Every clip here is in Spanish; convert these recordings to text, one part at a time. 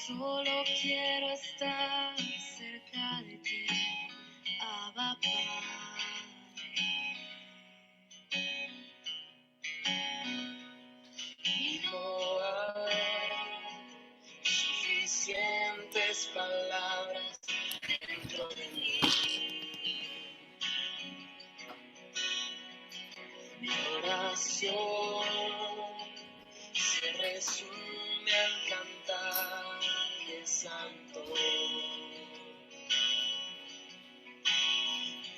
Solo quiero estar cerca de ti, Abba Padre. Y no hay suficientes palabras dentro de mí. Mi oración se resume al cantar que santo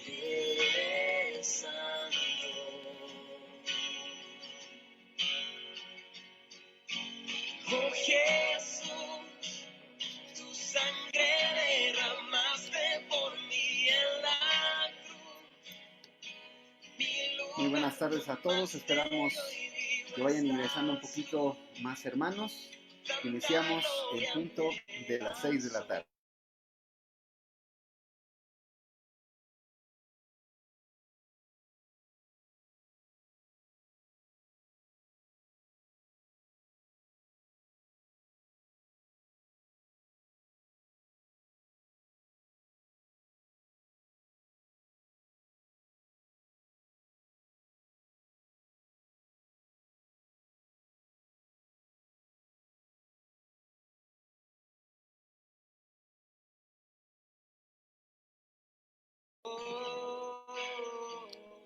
eres santo. Oh Jesús, tu sangre derramaste por mí en la cruz. Muy buenas tardes a todos, esperamos que vayan ingresando un poquito más hermanos. Iniciamos el punto de las 6 de la tarde.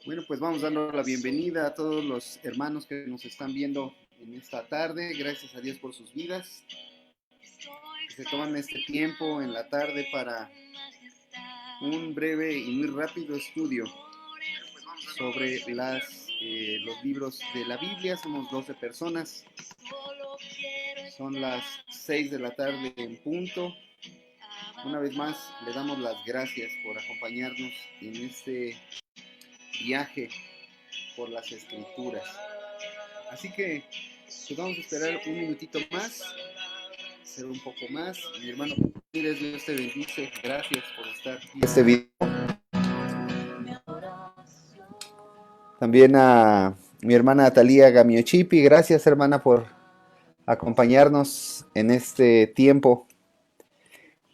Bueno, pues vamos dando la bienvenida a todos los hermanos que nos están viendo en esta tarde. Gracias a Dios por sus vidas. Que se toman este tiempo en la tarde para un breve y muy rápido estudio sobre los libros de la Biblia. Somos 12 personas. Son las 6 de la tarde en punto. Una vez más, le damos las gracias por acompañarnos en este viaje por las Escrituras. Así que pues vamos a esperar un minutito más, hacer un poco más. Mi hermano Pires, Dios te bendice. Gracias por estar en este video. También a mi hermana Atalía Gamiochipi, gracias hermana por acompañarnos en este tiempo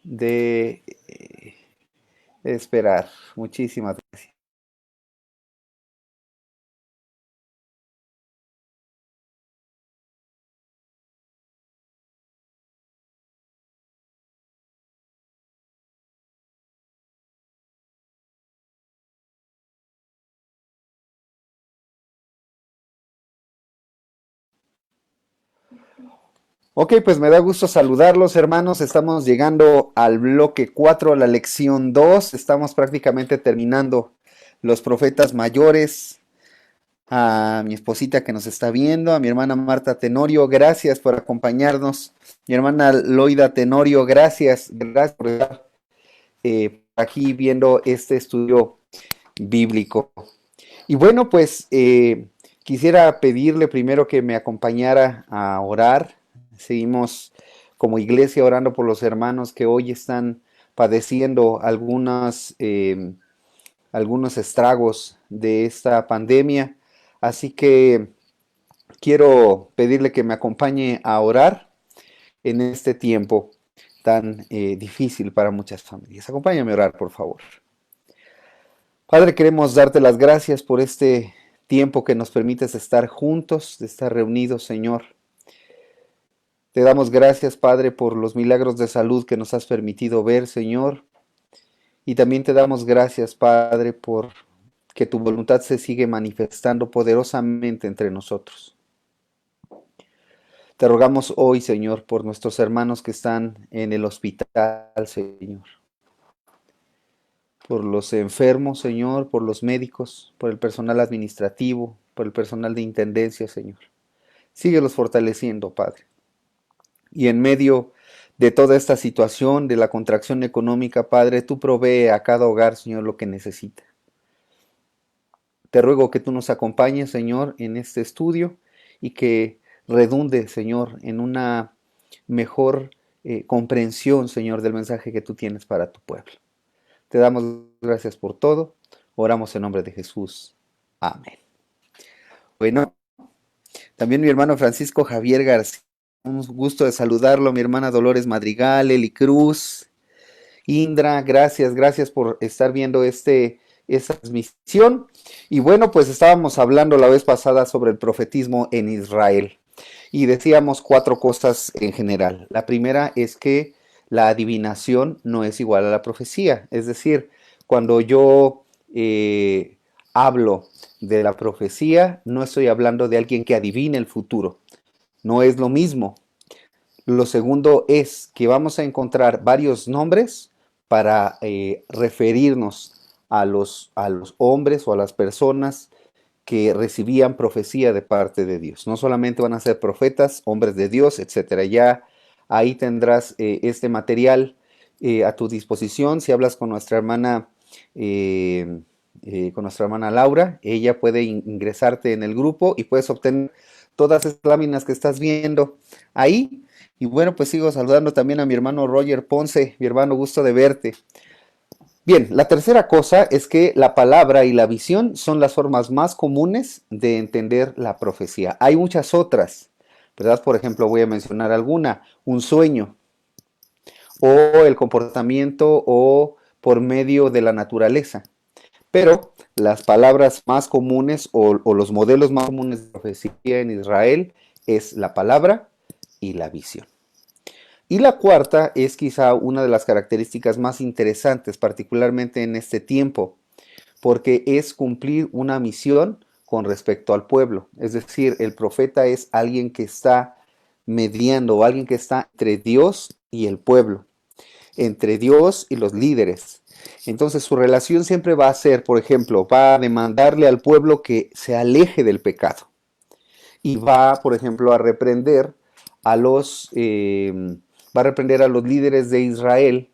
de esperar. Muchísimas gracias. Ok, pues me da gusto saludarlos, hermanos. Estamos llegando al bloque 4, a la lección 2. Estamos prácticamente terminando los profetas mayores. A mi esposita que nos está viendo, a mi hermana Marta Tenorio, gracias por acompañarnos. Mi hermana Loida Tenorio, gracias por estar aquí viendo este estudio bíblico. Y bueno, pues quisiera pedirle primero que me acompañara a orar. Seguimos como iglesia orando por los hermanos que hoy están padeciendo algunos estragos de esta pandemia. Así que quiero pedirle que me acompañe a orar en este tiempo tan difícil para muchas familias. Acompáñame a orar, por favor. Padre, queremos darte las gracias por este tiempo que nos permites estar juntos, de estar reunidos, Señor. Te damos gracias, Padre, por los milagros de salud que nos has permitido ver, Señor. Y también te damos gracias, Padre, por que tu voluntad se sigue manifestando poderosamente entre nosotros. Te rogamos hoy, Señor, por nuestros hermanos que están en el hospital, Señor. Por los enfermos, Señor, por los médicos, por el personal administrativo, por el personal de intendencia, Señor. Síguelos fortaleciendo, Padre. Y en medio de toda esta situación, de la contracción económica, Padre, tú provee a cada hogar, Señor, lo que necesita. Te ruego que tú nos acompañes, Señor, en este estudio y que redunde, Señor, en una mejor comprensión, Señor, del mensaje que tú tienes para tu pueblo. Te damos gracias por todo. Oramos en nombre de Jesús. Amén. Bueno, también mi hermano Francisco Javier García un gusto de saludarlo, mi hermana Dolores Madrigal, Eli Cruz, Indra, gracias por estar viendo esta transmisión. Y bueno, pues estábamos hablando la vez pasada sobre el profetismo en Israel y decíamos cuatro cosas en general. La primera es que la adivinación no es igual a la profecía, es decir, cuando yo hablo de la profecía, no estoy hablando de alguien que adivine el futuro, no es lo mismo. Lo segundo es que vamos a encontrar varios nombres para referirnos a los hombres o a las personas que recibían profecía de parte de Dios. No solamente van a ser profetas, hombres de Dios, etcétera. Ya ahí tendrás este material a tu disposición. Si hablas eh, con nuestra hermana Laura, ella puede ingresarte en el grupo y puedes obtener todas esas láminas que estás viendo ahí. Y bueno, pues sigo saludando también a mi hermano Roger Ponce, mi hermano, gusto de verte. Bien, la tercera cosa es que la palabra y la visión son las formas más comunes de entender la profecía. Hay muchas otras, ¿verdad? Por ejemplo, voy a mencionar alguna, un sueño, o el comportamiento, o por medio de la naturaleza. Pero las palabras más comunes o los modelos más comunes de profecía en Israel es la palabra y la visión. Y la cuarta es quizá una de las características más interesantes, particularmente en este tiempo, porque es cumplir una misión con respecto al pueblo. Es decir, el profeta es alguien que está mediando, alguien que está entre Dios y el pueblo, entre Dios y los líderes. Entonces su relación siempre va a ser, por ejemplo, va a demandarle al pueblo que se aleje del pecado y va, por ejemplo, a los, eh, va a reprender a los líderes de Israel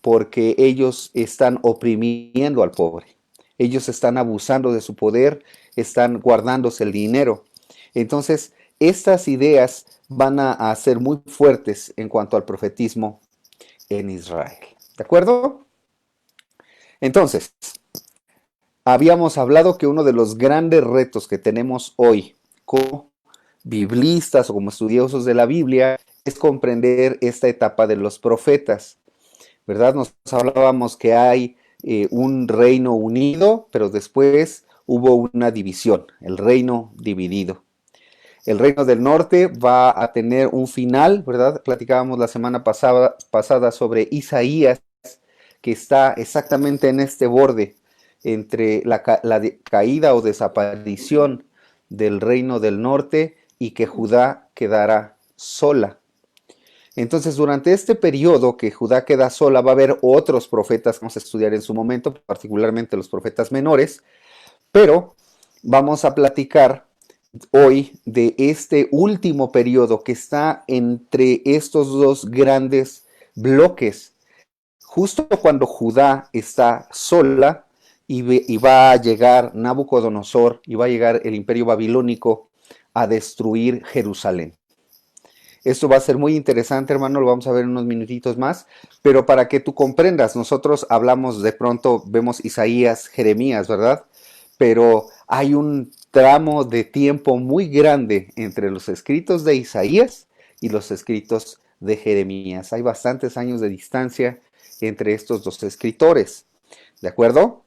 porque ellos están oprimiendo al pobre. Ellos están abusando de su poder, están guardándose el dinero. Entonces, estas ideas van a ser muy fuertes en cuanto al profetismo en Israel. ¿De acuerdo? Entonces, habíamos hablado que uno de los grandes retos que tenemos hoy como biblistas o como estudiosos de la Biblia es comprender esta etapa de los profetas, ¿verdad? Nos hablábamos que hay un reino unido, pero después hubo una división, el reino dividido. El reino del norte va a tener un final, ¿verdad? Platicábamos la semana pasada sobre Isaías, que está exactamente en este borde entre la caída o desaparición del reino del norte y que Judá quedará sola. Entonces, durante este periodo que Judá queda sola, va a haber otros profetas que vamos a estudiar en su momento, particularmente los profetas menores, pero vamos a platicar hoy de este último periodo que está entre estos dos grandes bloques, justo cuando Judá está sola y va a llegar Nabucodonosor y va a llegar el imperio babilónico a destruir Jerusalén. Esto va a ser muy interesante, hermano, lo vamos a ver en unos minutitos más, pero para que tú comprendas, nosotros hablamos de pronto, vemos Isaías, Jeremías, ¿verdad? Pero hay un tramo de tiempo muy grande entre los escritos de Isaías y los escritos de Jeremías. Hay bastantes años de distancia entre estos dos escritores, ¿de acuerdo?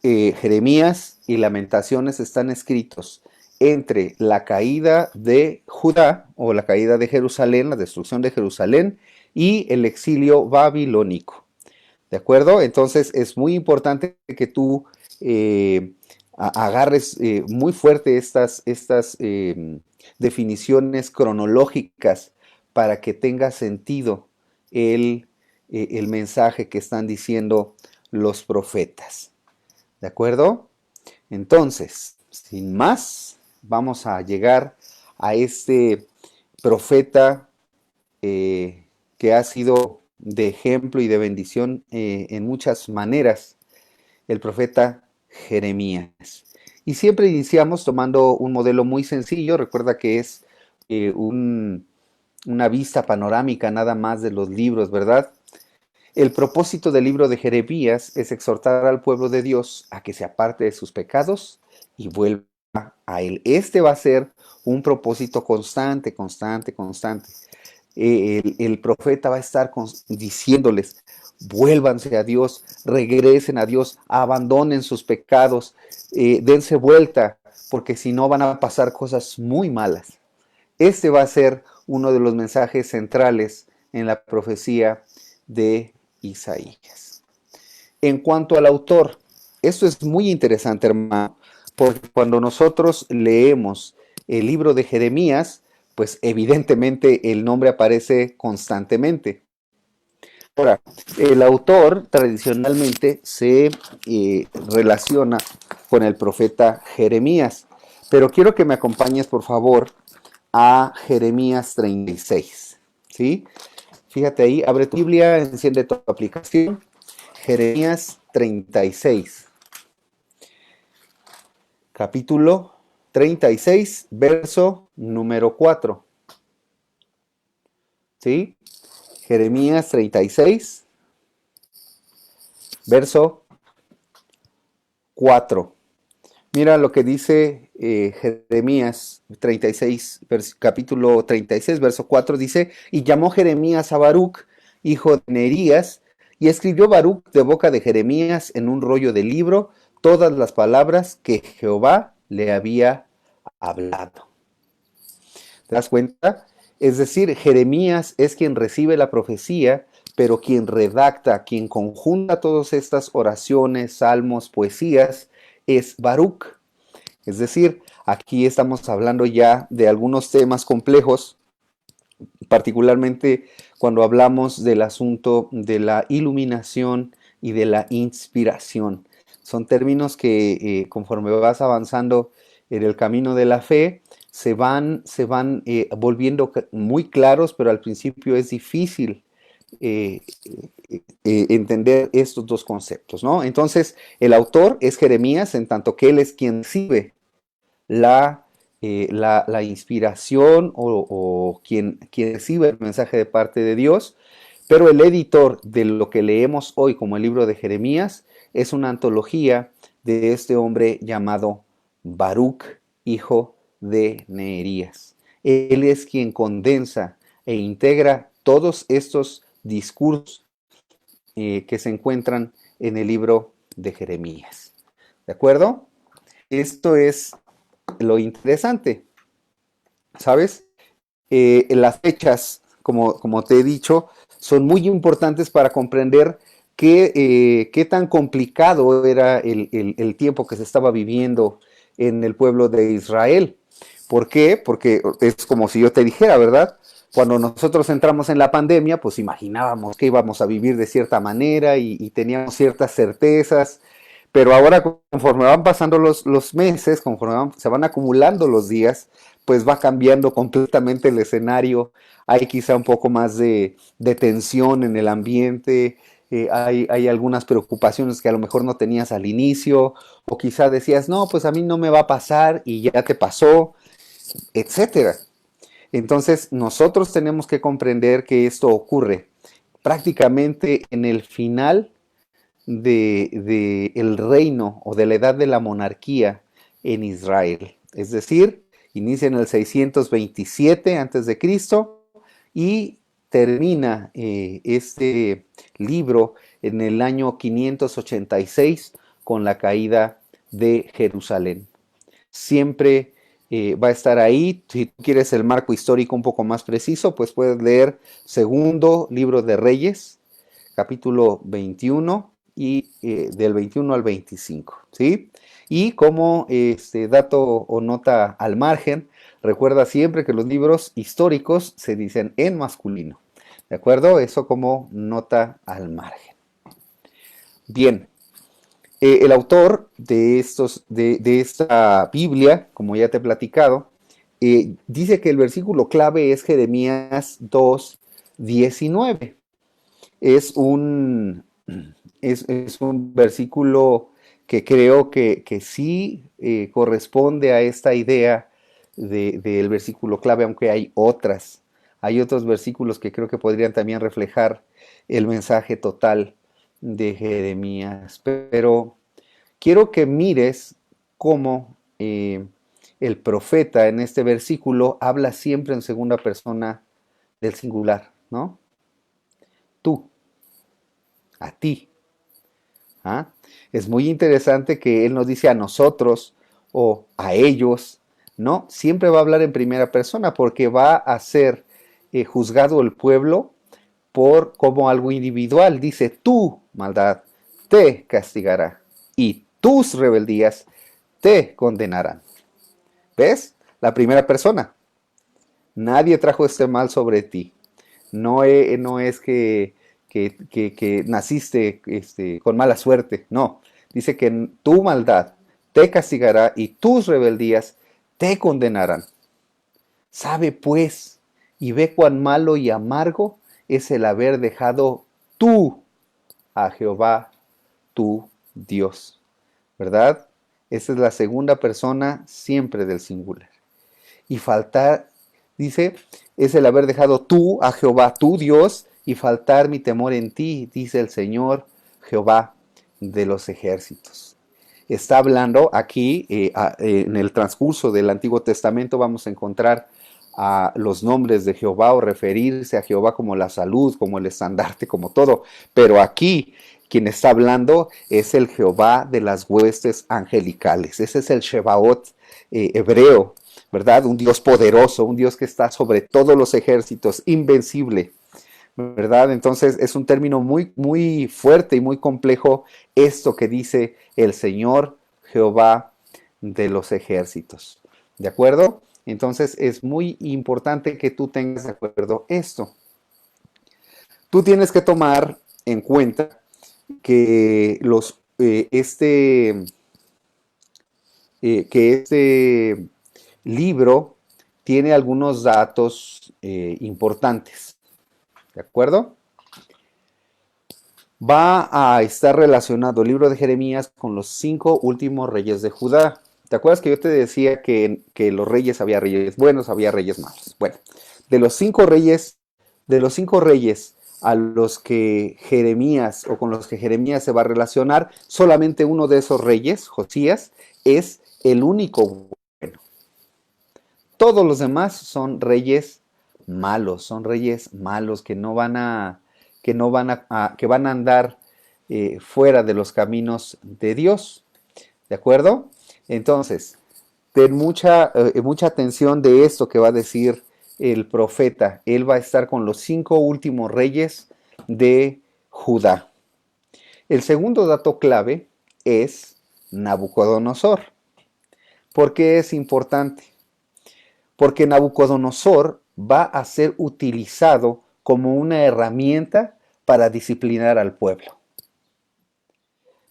Jeremías y Lamentaciones están escritos entre la caída de Judá o la caída de Jerusalén, la destrucción de Jerusalén y el exilio babilónico. ¿De acuerdo? Entonces es muy importante que tú agarres muy fuerte estas definiciones cronológicas para que tenga sentido el mensaje que están diciendo los profetas. ¿De acuerdo? Entonces, sin más, vamos a llegar a este profeta que ha sido de ejemplo y de bendición en muchas maneras, el profeta Jeremías. Y siempre iniciamos tomando un modelo muy sencillo, recuerda que es una vista panorámica nada más de los libros, ¿verdad? El propósito del libro de Jeremías es exhortar al pueblo de Dios a que se aparte de sus pecados y vuelva a él. Este va a ser un propósito constante, constante, constante. El profeta va a estar diciéndoles, vuélvanse a Dios, regresen a Dios, abandonen sus pecados, dense vuelta, porque si no van a pasar cosas muy malas. Este va a ser uno de los mensajes centrales en la profecía de Isaías. En cuanto al autor, esto es muy interesante, hermano, porque cuando nosotros leemos el libro de Jeremías, pues evidentemente el nombre aparece constantemente. Ahora, el autor tradicionalmente se relaciona con el profeta Jeremías, pero quiero que me acompañes, por favor, a Jeremías 36, ¿sí? Fíjate ahí, abre tu Biblia, enciende tu aplicación, Jeremías 36, capítulo 36, verso número 4, ¿sí? Jeremías 36, verso 4. Mira lo que dice Jeremías 36, capítulo 36, verso 4, dice, y llamó Jeremías a Baruc, hijo de Nerías, y escribió Baruc de boca de Jeremías en un rollo de libro todas las palabras que Jehová le había hablado. ¿Te das cuenta? Es decir, Jeremías es quien recibe la profecía, pero quien redacta, quien conjunta todas estas oraciones, salmos, poesías, es Baruc. Es decir, aquí estamos hablando ya de algunos temas complejos, particularmente cuando hablamos del asunto de la iluminación y de la inspiración. Son términos que conforme vas avanzando en el camino de la fe, se van volviendo muy claros, pero al principio es difícil entender estos dos conceptos, ¿no? Entonces, el autor es Jeremías, en tanto que él es quien recibe la inspiración o quien recibe el mensaje de parte de Dios, pero el editor de lo que leemos hoy como el libro de Jeremías es una antología de este hombre llamado Baruc, hijo de Neerías. Él es quien condensa e integra todos estos discursos que se encuentran en el libro de Jeremías. ¿De acuerdo? Esto es lo interesante, ¿sabes? Las fechas, como te he dicho, son muy importantes para comprender qué tan complicado era el tiempo que se estaba viviendo en el pueblo de Israel. ¿Por qué? Porque es como si yo te dijera, ¿verdad? Cuando nosotros entramos en la pandemia, pues imaginábamos que íbamos a vivir de cierta manera y teníamos ciertas certezas, pero ahora conforme van pasando los meses, conforme se van acumulando los días, pues va cambiando completamente el escenario. Hay quizá un poco más de tensión en el ambiente, hay algunas preocupaciones que a lo mejor no tenías al inicio, o quizá decías, no, pues a mí no me va a pasar y ya te pasó, etcétera. Entonces nosotros tenemos que comprender que esto ocurre prácticamente en el final de el reino o de la edad de la monarquía en Israel. Es decir, inicia en el 627 a.C. y termina este libro en el año 586 con la caída de Jerusalén. Siempre va a estar ahí. Si tú quieres el marco histórico un poco más preciso, pues puedes leer segundo libro de Reyes, capítulo 21 y del 21 al 25, ¿sí? Y como dato o nota al margen, recuerda siempre que los libros históricos se dicen en masculino, ¿de acuerdo? Eso como nota al margen. Bien, el autor de esta Biblia, como ya te he platicado, dice que el versículo clave es Jeremías 2:19. Es un, es un versículo que creo que sí corresponde a esta idea del versículo clave, aunque hay otras. Hay otros versículos que creo que podrían también reflejar el mensaje total de Jeremías. Pero quiero que mires cómo el profeta en este versículo habla siempre en segunda persona del singular, ¿no? Tú, a ti. ¿Ah? Es muy interesante que él nos dice a nosotros o a ellos, ¿no? Siempre va a hablar en primera persona porque va a ser juzgado el pueblo por como algo individual. Dice, tu maldad te castigará y tus rebeldías te condenarán. ¿Ves? La primera persona. Nadie trajo este mal sobre ti. No es que naciste con mala suerte. No. Dice que tu maldad te castigará y tus rebeldías te condenarán. Sabe pues y ve cuán malo y amargo es el haber dejado tú a Jehová tu Dios. ¿Verdad? Esa es la segunda persona siempre del singular. Y faltar, dice, es el haber dejado tú a Jehová tu Dios y faltar mi temor en ti, dice el Señor Jehová de los ejércitos. Está hablando aquí, en el transcurso del Antiguo Testamento vamos a encontrar a los nombres de Jehová o referirse a Jehová como la salud, como el estandarte, como todo. Pero aquí quien está hablando es el Jehová de las huestes angelicales. Ese es el Shebaot hebreo, ¿verdad? Un Dios poderoso, un Dios que está sobre todos los ejércitos, invencible, ¿verdad? Entonces es un término muy, muy fuerte y muy complejo esto que dice el Señor Jehová de los ejércitos. ¿De acuerdo? Entonces es muy importante que tú tengas de acuerdo esto. Tú tienes que tomar en cuenta que este libro tiene algunos datos importantes. ¿De acuerdo? Va a estar relacionado el libro de Jeremías con los 5 últimos reyes de Judá. ¿Te acuerdas que yo te decía que los reyes había reyes buenos, había reyes malos? Bueno, de los cinco reyes a los que Jeremías o con los que Jeremías se va a relacionar, solamente uno de esos reyes, Josías, es el único bueno. Todos los demás son reyes malos que no van a que van a andar fuera de los caminos de Dios. ¿De acuerdo? Entonces, ten mucha atención de esto que va a decir el profeta. Él va a estar con los 5 últimos reyes de Judá. El segundo dato clave es Nabucodonosor. ¿Por qué es importante? Porque Nabucodonosor va a ser utilizado como una herramienta para disciplinar al pueblo.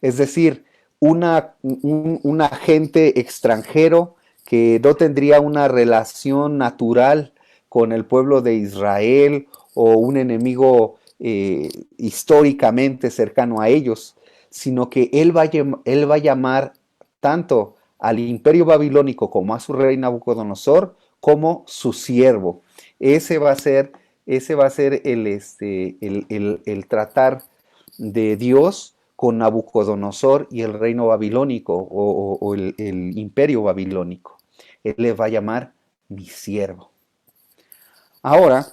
Es decir, un agente extranjero que no tendría una relación natural con el pueblo de Israel o un enemigo históricamente cercano a ellos, sino que él va a llamar tanto al imperio babilónico como a su rey Nabucodonosor como su siervo. Ese va a ser el tratar de Dios con Nabucodonosor y el reino babilónico o el imperio babilónico. Él le va a llamar mi siervo. Ahora,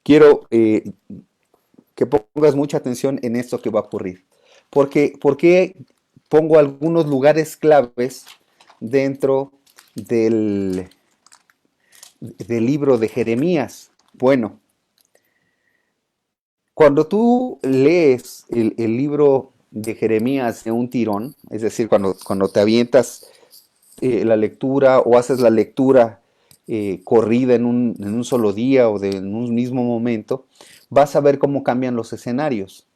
quiero que pongas mucha atención en esto que va a ocurrir. ¿Por qué pongo algunos lugares claves dentro del libro de Jeremías? Bueno, cuando tú lees el libro de Jeremías de un tirón, es decir, cuando te avientas la lectura o haces la lectura corrida en un solo día o en un mismo momento, vas a ver cómo cambian los escenarios.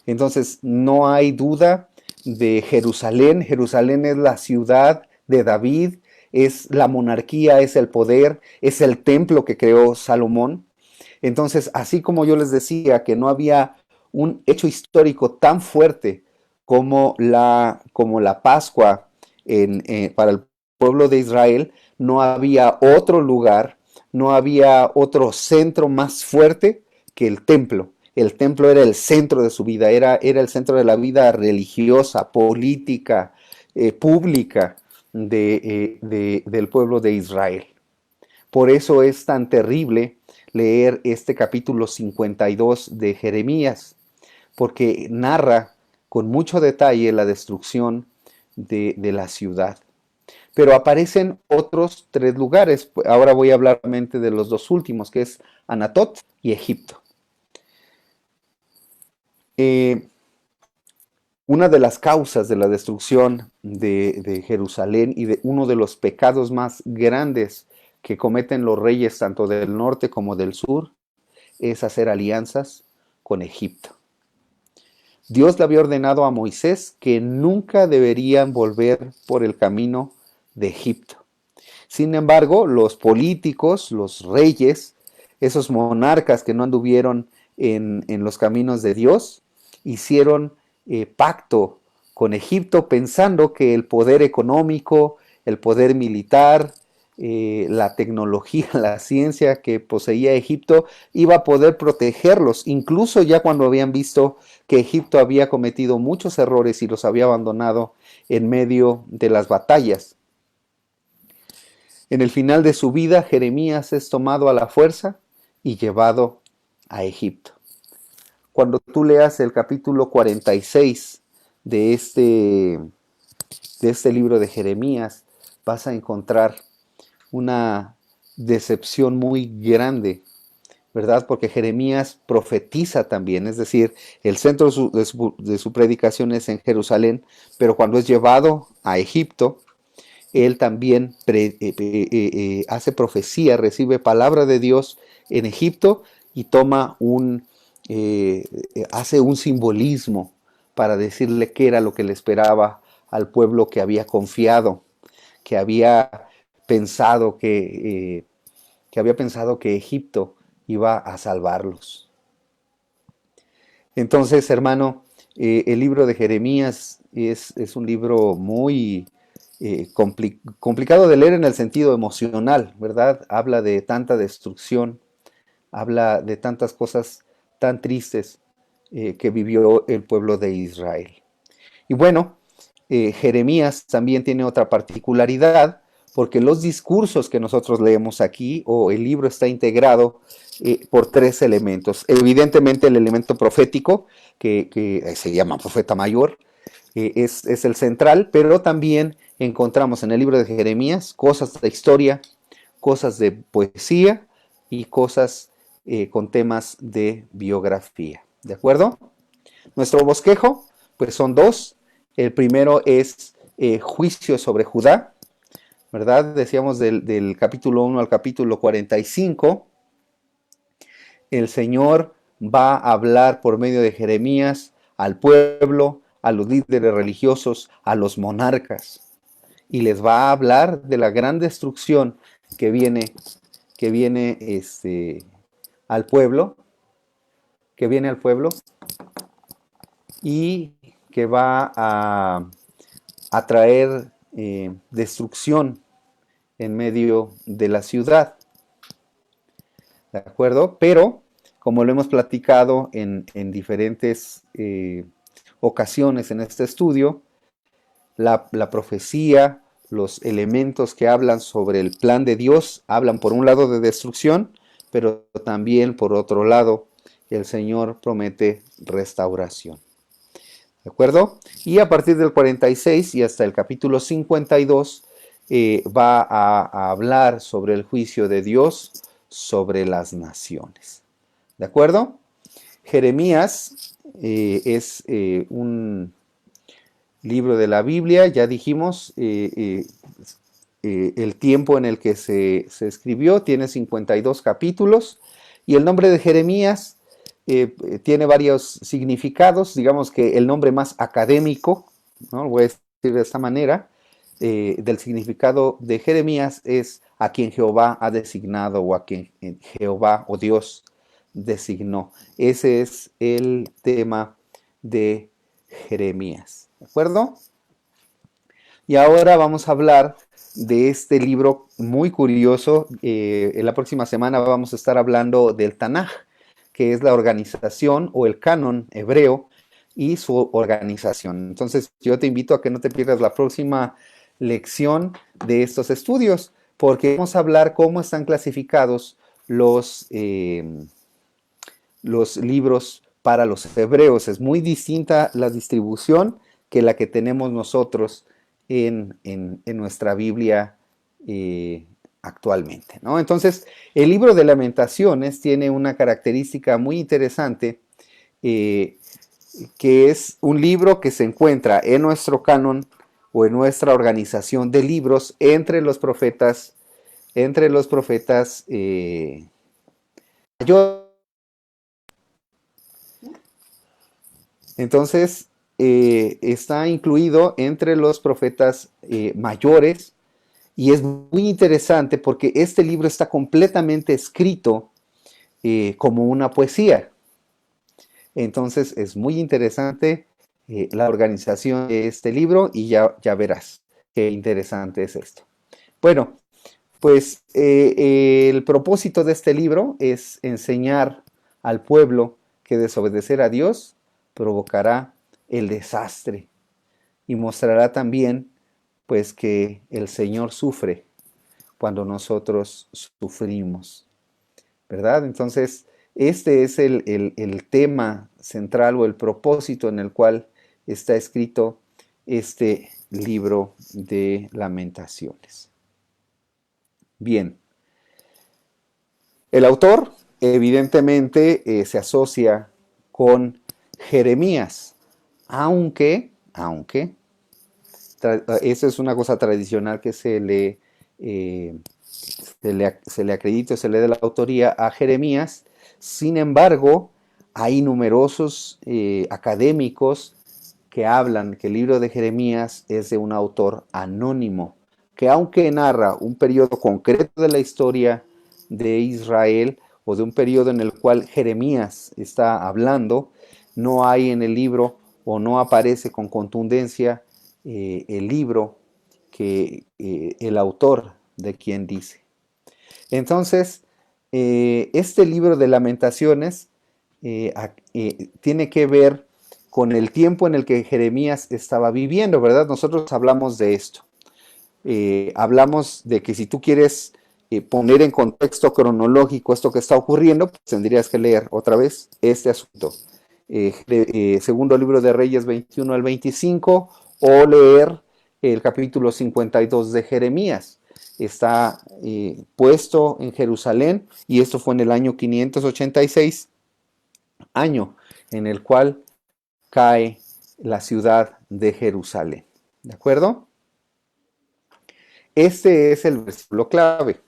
Entonces, no hay duda de Jerusalén. Jerusalén es la ciudad de David, es la monarquía, es el poder, es el templo que creó Salomón. Entonces, así como yo les decía que no había un hecho histórico tan fuerte como la Pascua para el pueblo de Israel, no había otro lugar, no había otro centro más fuerte que el templo. El templo era el centro de su vida, era el centro de la vida religiosa, política, pública del pueblo de Israel. Por eso es tan terrible leer este capítulo 52 de Jeremías, porque narra con mucho detalle la destrucción de la ciudad. Pero aparecen otros tres lugares. Ahora voy a hablar de los dos últimos, que es Anatot y Egipto. Una de las causas de la destrucción de Jerusalén y de uno de los pecados más grandes que cometen los reyes tanto del norte como del sur es hacer alianzas con Egipto. Dios le había ordenado a Moisés que nunca deberían volver por el camino de Egipto. Sin embargo, los políticos, los reyes, esos monarcas que no anduvieron en los caminos de Dios, hicieron pacto con Egipto pensando que el poder económico, el poder militar, la tecnología, la ciencia que poseía Egipto iba a poder protegerlos, incluso ya cuando habían visto que Egipto había cometido muchos errores y los había abandonado en medio de las batallas. En el final de su vida, Jeremías es tomado a la fuerza y llevado a Egipto. Cuando tú leas el capítulo 46 de este libro de Jeremías, vas a encontrar una decepción muy grande, ¿verdad? Porque Jeremías profetiza también, es decir, el centro de su predicación es en Jerusalén, pero cuando es llevado a Egipto, él también hace profecía, recibe palabra de Dios en Egipto y hace un simbolismo para decirle qué era lo que le esperaba al pueblo que había confiado, que había pensado que Egipto iba a salvarlos. Entonces, hermano, el libro de Jeremías es un libro muy complicado de leer en el sentido emocional, ¿verdad? Habla de tanta destrucción, habla de tantas cosas tan tristes que vivió el pueblo de Israel. Y bueno, Jeremías también tiene otra particularidad, porque los discursos que nosotros leemos aquí, o el libro está integrado por tres elementos. Evidentemente el elemento profético, que se llama profeta mayor, es el central, pero también encontramos en el libro de Jeremías cosas de historia, cosas de poesía y cosas con temas de biografía. ¿De acuerdo? Nuestro bosquejo, pues son dos. El primero es juicio sobre Judá, ¿verdad? Decíamos del capítulo 1 al capítulo 45. El Señor va a hablar por medio de Jeremías al pueblo, a los líderes religiosos, a los monarcas. Y les va a hablar de la gran destrucción que viene al pueblo, y que va a traer destrucción en medio de la ciudad. ¿De acuerdo? Pero, como lo hemos platicado en diferentes ocasiones en este estudio, la profecía, los elementos que hablan sobre el plan de Dios, hablan por un lado de destrucción, pero también por otro lado, el Señor promete restauración. ¿De acuerdo? Y a partir del 46 y hasta el capítulo 52 va a hablar sobre el juicio de Dios sobre las naciones. ¿De acuerdo? Jeremías es un libro de la Biblia, ya dijimos, el tiempo en el que se escribió tiene 52 capítulos y el nombre de Jeremías tiene varios significados. Digamos que el nombre más académico, ¿no? Lo voy a decir de esta manera, del significado de Jeremías es a quien Jehová ha designado o a quien Jehová o Dios designó. Ese es el tema de Jeremías. ¿De acuerdo? Y ahora vamos a hablar de este libro muy curioso. En la próxima semana vamos a estar hablando del Tanaj, que es la organización o el canon hebreo y su organización. Entonces yo te invito a que no te pierdas lección de estos estudios, porque vamos a hablar cómo están clasificados los libros para los hebreos. Es muy distinta la distribución que la que tenemos nosotros en nuestra Biblia actualmente, ¿no? Entonces, el libro de Lamentaciones tiene una característica muy interesante, que es un libro que se encuentra en nuestro canon o en nuestra organización de libros entre los profetas mayores. Entonces, está incluido entre los profetas mayores, y es muy interesante porque este libro está completamente escrito como una poesía. Entonces, es muy interesante la organización de este libro, y ya verás qué interesante es esto. Bueno, pues el propósito de este libro es enseñar al pueblo que desobedecer a Dios provocará el desastre, y mostrará también pues que el Señor sufre cuando nosotros sufrimos, ¿verdad? Entonces, este es el tema central o el propósito en el cual está escrito este libro de Lamentaciones. Bien, el autor evidentemente se asocia con Jeremías, aunque esa es una cosa tradicional que se le acredita, se le da la autoría a Jeremías. Sin embargo, hay numerosos académicos que hablan que el libro de Jeremías es de un autor anónimo, que aunque narra un periodo concreto de la historia de Israel, o de un periodo en el cual Jeremías está hablando, no hay en el libro, o no aparece con contundencia el libro que el autor de quien dice. Entonces, este libro de Lamentaciones tiene que ver con el tiempo en el que Jeremías estaba viviendo, ¿verdad? Nosotros hablamos de esto. Hablamos de que si tú quieres poner en contexto cronológico esto que está ocurriendo, pues tendrías que leer otra vez este asunto. Segundo libro de Reyes 21 al 25, o leer el capítulo 52 de Jeremías. Está puesto en Jerusalén, y esto fue en el año 586, año en el cual cae la ciudad de Jerusalén. ¿De acuerdo? Este es el versículo clave.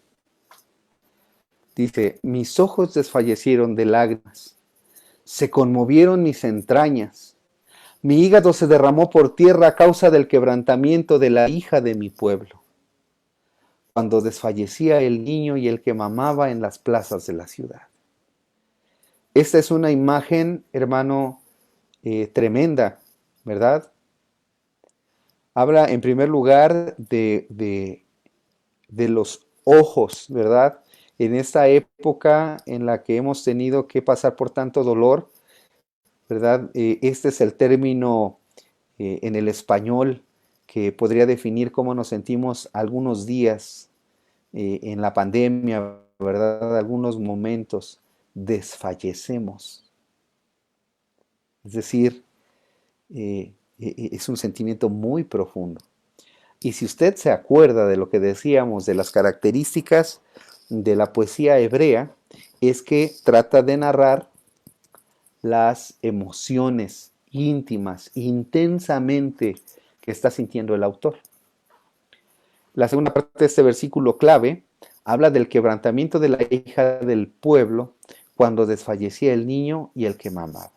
Dice: mis ojos desfallecieron de lágrimas, se conmovieron mis entrañas, mi hígado se derramó por tierra a causa del quebrantamiento de la hija de mi pueblo, cuando desfallecía el niño y el que mamaba en las plazas de la ciudad. Esta es una imagen, hermano, tremenda, ¿verdad? Habla en primer lugar de los ojos, ¿verdad? En esta época en la que hemos tenido que pasar por tanto dolor, ¿verdad? Este es el término en el español que podría definir cómo nos sentimos algunos días en la pandemia, ¿verdad? Algunos momentos desfallecemos. Es decir, es un sentimiento muy profundo. Y si usted se acuerda de lo que decíamos de las características de la poesía hebrea, es que trata de narrar las emociones íntimas, intensamente, que está sintiendo el autor. La segunda parte de este versículo clave habla del quebrantamiento de la hija del pueblo cuando desfallecía el niño y el que mamaba.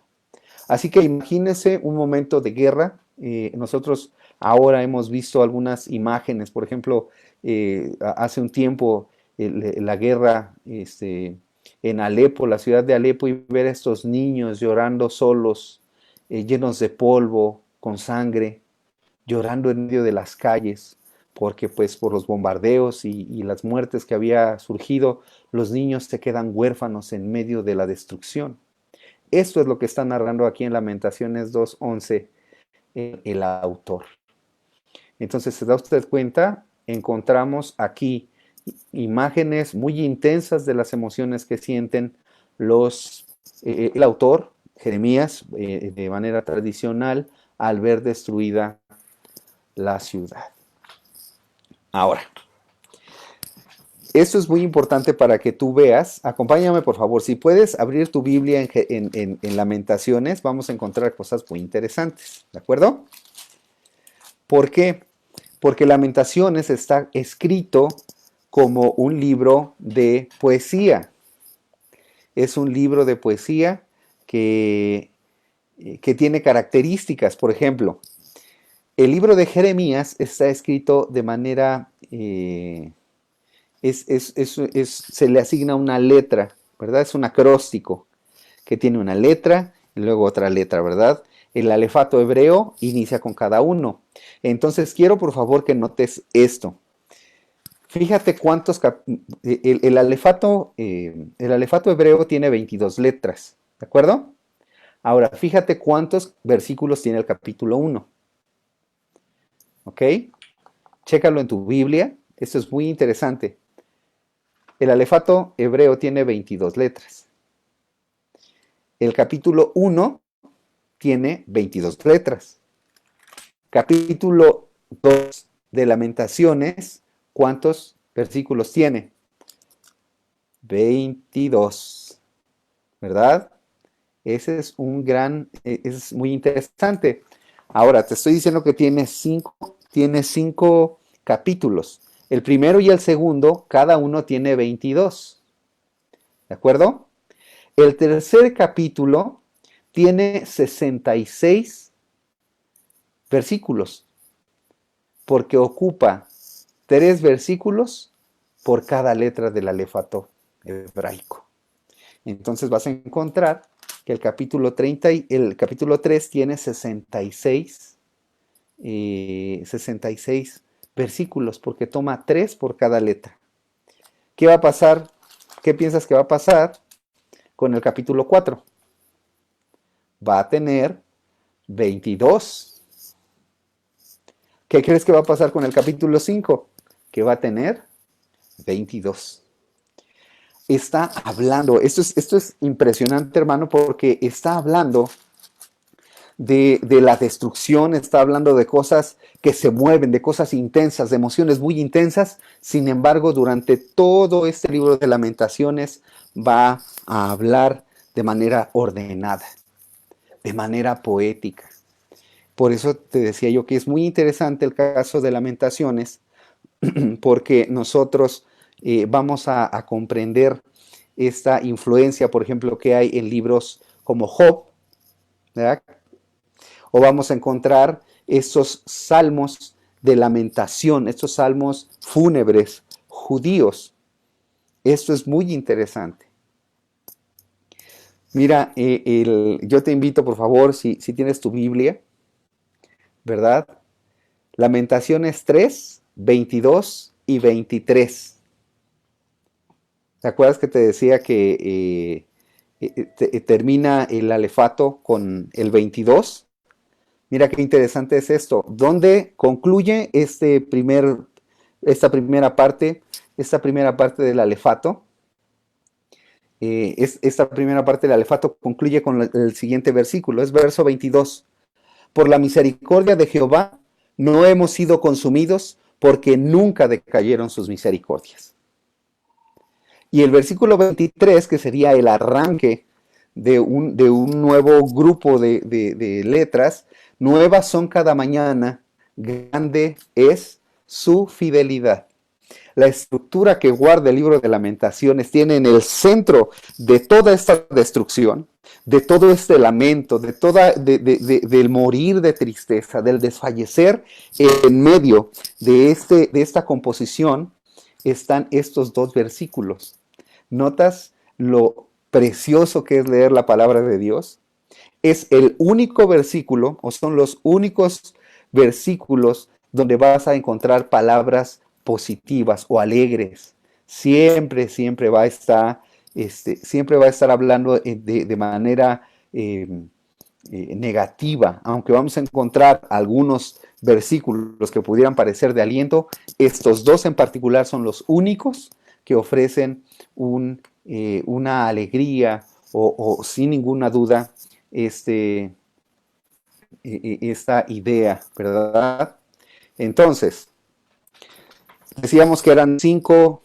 Así que imagínese un momento de guerra. Nosotros ahora hemos visto algunas imágenes, por ejemplo, hace un tiempo la guerra en Alepo, la ciudad de Alepo, y ver a estos niños llorando solos, llenos de polvo, con sangre, llorando en medio de las calles, porque pues por los bombardeos y las muertes que había surgido, los niños se quedan huérfanos en medio de la destrucción. Esto es lo que está narrando aquí en Lamentaciones 2:11 el autor. Entonces, ¿se da usted cuenta? Encontramos aquí imágenes muy intensas de las emociones que sienten el autor, Jeremías, de manera tradicional, al ver destruida la ciudad. Ahora, esto es muy importante para que tú veas. Acompáñame, por favor. Si puedes abrir tu Biblia en Lamentaciones, vamos a encontrar cosas muy interesantes. ¿De acuerdo? ¿Por qué? Porque Lamentaciones está escrito como un libro de poesía. Es un libro de poesía que tiene características. Por ejemplo, el libro de Jeremías está escrito de manera... se le asigna una letra, ¿verdad? Es un acróstico que tiene una letra y luego otra letra, ¿verdad? El alefato hebreo inicia con cada uno. Entonces quiero por favor que notes esto. Fíjate cuántos... el alefato hebreo tiene 22 letras, ¿de acuerdo? Ahora, fíjate cuántos versículos tiene el capítulo 1. ¿Ok? Chécalo en tu Biblia. Esto es muy interesante. El alefato hebreo tiene 22 letras. El capítulo 1 tiene 22 letras. Capítulo 2 de Lamentaciones, ¿cuántos versículos tiene? 22, ¿verdad? Ese es es muy interesante. Ahora, te estoy diciendo que tiene cinco capítulos. El primero y el segundo, cada uno tiene 22. ¿De acuerdo? El tercer capítulo tiene 66 versículos, porque ocupa 3 versículos por cada letra del alefato hebraico. Entonces vas a encontrar que el capítulo 3 tiene 66 versículos, porque toma 3 por cada letra. ¿Qué va a pasar? ¿Qué piensas que va a pasar con el capítulo 4? Va a tener 22. ¿Qué crees que va a pasar con el capítulo 5? Que va a tener 22. Está hablando, esto es impresionante, hermano, porque está hablando de la destrucción, está hablando de cosas que se mueven, de cosas intensas, de emociones muy intensas. Sin embargo, durante todo este libro de Lamentaciones va a hablar de manera ordenada, de manera poética. Por eso te decía yo que es muy interesante el caso de Lamentaciones, porque nosotros vamos a comprender esta influencia, por ejemplo, que hay en libros como Job, ¿verdad? O vamos a encontrar estos salmos de lamentación, estos salmos fúnebres judíos. Esto es muy interesante. Mira, yo te invito, por favor, si tienes tu Biblia, ¿verdad? Lamentaciones 3, 22 y 23. ¿Te acuerdas que te decía que termina el alefato con el 22? Mira qué interesante es esto. ¿Dónde concluye esta primera parte del alefato? Esta primera parte del alefato concluye con el siguiente versículo, es verso 22. Por la misericordia de Jehová no hemos sido consumidos, porque nunca decayeron sus misericordias. Y el versículo 23, que sería el arranque de un nuevo grupo de letras, nuevas son cada mañana, grande es su fidelidad. La estructura que guarda el libro de Lamentaciones tiene en el centro de toda esta destrucción, de todo este lamento, del morir de tristeza, del desfallecer, en medio de esta composición están estos dos versículos. ¿Notas lo precioso que es leer la palabra de Dios? Es el único versículo, o son los únicos versículos donde vas a encontrar palabras positivas o alegres. Siempre va a estar hablando de manera negativa, aunque vamos a encontrar algunos versículos que pudieran parecer de aliento, estos dos en particular son los únicos que ofrecen una alegría o sin ninguna duda esta idea, ¿verdad? Entonces, decíamos que eran cinco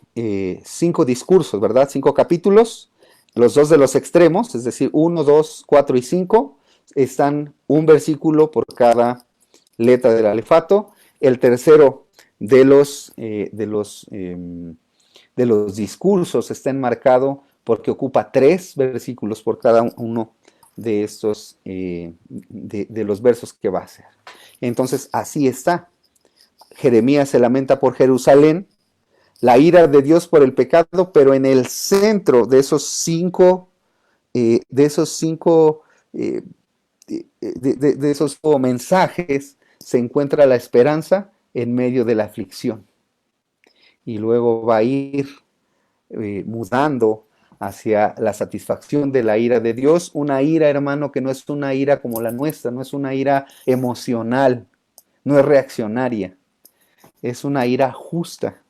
discursos, ¿verdad? 5 capítulos. Los dos de los extremos, es decir, 1, 2, 4 y 5, están un versículo por cada letra del alefato. El tercero de los discursos está enmarcado porque ocupa 3 versículos por cada uno de estos, de los versos que va a hacer. Entonces, así está. Jeremías se lamenta por Jerusalén, la ira de Dios por el pecado, pero en el centro de esos cinco mensajes se encuentra la esperanza en medio de la aflicción. Y luego va a ir mudando hacia la satisfacción de la ira de Dios, una ira, hermano, que no es una ira como la nuestra, no es una ira emocional, no es reaccionaria, es una ira justa.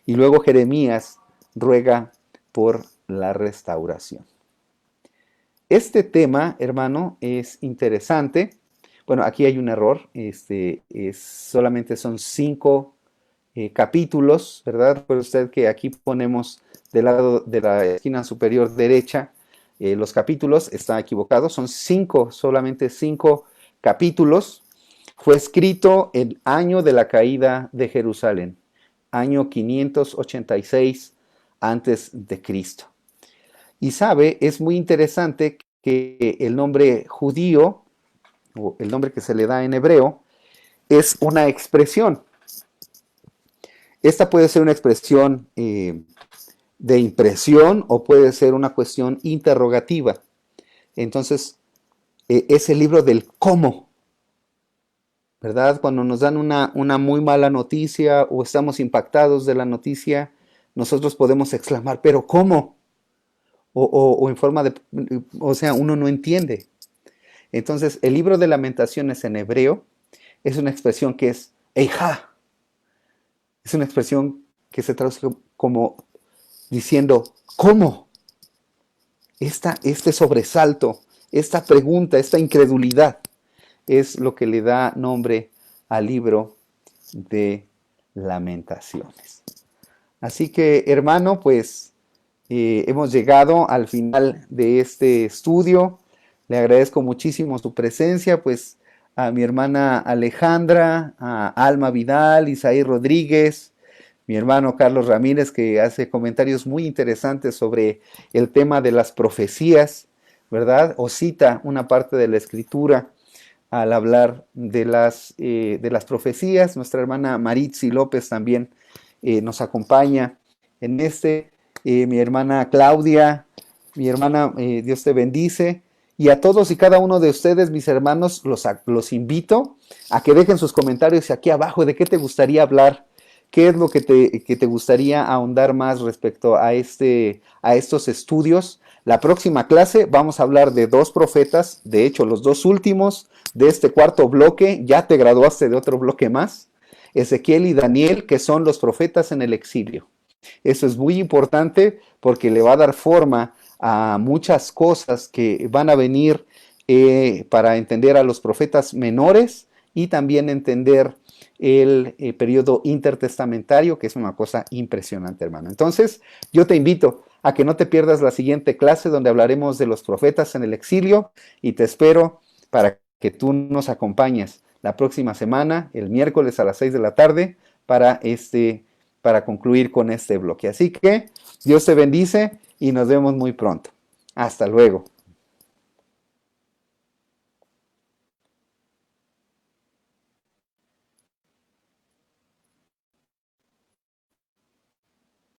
Y luego Jeremías ruega por la restauración. Este tema, hermano, es interesante. Bueno, aquí hay un error. Solamente son 5 capítulos, ¿verdad? Recuerde usted que aquí ponemos del lado de la esquina superior derecha los capítulos. Está equivocado. Son 5, solamente 5 capítulos. Fue escrito el año de la caída de Jerusalén, año 586 antes de Cristo. Y sabe, es muy interesante que el nombre judío, o el nombre que se le da en hebreo, es una expresión. Esta puede ser una expresión de impresión o puede ser una cuestión interrogativa. Entonces, es el libro del cómo, ¿verdad? Cuando nos dan una muy mala noticia o estamos impactados de la noticia, nosotros podemos exclamar, ¿pero cómo? O en forma de, o sea, uno no entiende. Entonces, el libro de Lamentaciones en hebreo es una expresión que es eija. Es una expresión que se traduce como diciendo, ¿cómo? Este sobresalto, esta pregunta, esta incredulidad es lo que le da nombre al libro de Lamentaciones. Así que, hermano, pues hemos llegado al final de este estudio. Le agradezco muchísimo su presencia, pues a mi hermana Alejandra, a Alma Vidal, Isaí Rodríguez, mi hermano Carlos Ramírez, que hace comentarios muy interesantes sobre el tema de las profecías, ¿verdad? O cita una parte de la escritura al hablar de las profecías. Nuestra hermana Maritzi López también nos acompaña en mi hermana Claudia, mi hermana, Dios te bendice. Y a todos y cada uno de ustedes, mis hermanos, los invito a que dejen sus comentarios aquí abajo de qué te gustaría hablar, qué es lo que te gustaría ahondar más respecto a estos estudios. La próxima clase vamos a hablar de 2 profetas, de hecho los 2 últimos de este 4º bloque. Ya te graduaste de otro bloque más, Ezequiel y Daniel, que son los profetas en el exilio. Eso es muy importante porque le va a dar forma a muchas cosas que van a venir para entender a los profetas menores y también entender el periodo intertestamentario, que es una cosa impresionante, hermano. Entonces, yo te invito a que no te pierdas la siguiente clase donde hablaremos de los profetas en el exilio y te espero para que tú nos acompañes la próxima semana, el miércoles a las 6 de la tarde, para concluir con este bloque. Así que Dios te bendice y nos vemos muy pronto. Hasta luego.